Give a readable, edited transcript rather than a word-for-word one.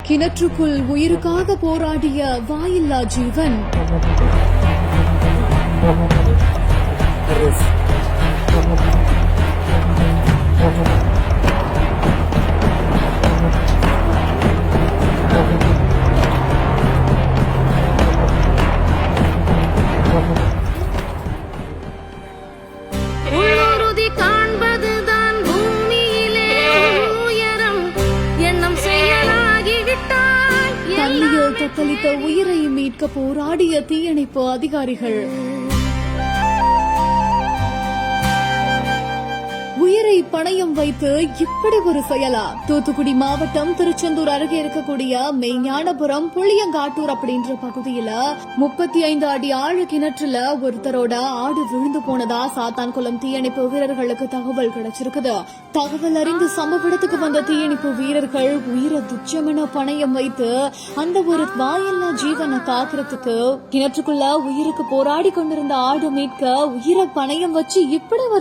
கிணற்றுக்குள் உயிருக்காக போராடிய வாயில்லா ஜீவன். தத்தளித்த உயிரை மீட்க போராடிய தீயணைப்பு அதிகாரிகள். உயிரை பணயம் வைத்து இப்படி ஒரு செயலா? தூத்துக்குடி மாவட்டம் திருச்செந்தூர் அருகே இருக்கக்கூடிய மெய்ஞானபுரம் புளியங்காட்டூர் அப்படின்ற பகுதியில 35 அடி ஆழ கிணற்றுல ஒருத்தரோட ஆடு விழுந்து போனதா சாத்தான்குளம் தீயணைப்பு வீரர்களுக்கு தகவல் கிடைச்சிருக்குது. தகவல் அறிந்து சம்பவ இடத்துக்கு வந்த தீயணைப்பு வீரர்கள் உயிரை துச்சமென பணயம் வைத்து அந்த ஒரு வாயில்லா ஜீவனை காக்கிறதுக்கு கிணற்றுக்குள்ள உயிருக்கு போராடி கொண்டிருந்த ஆடு மீட்க உயிரை பணயம் வச்சு இப்படி ஒரு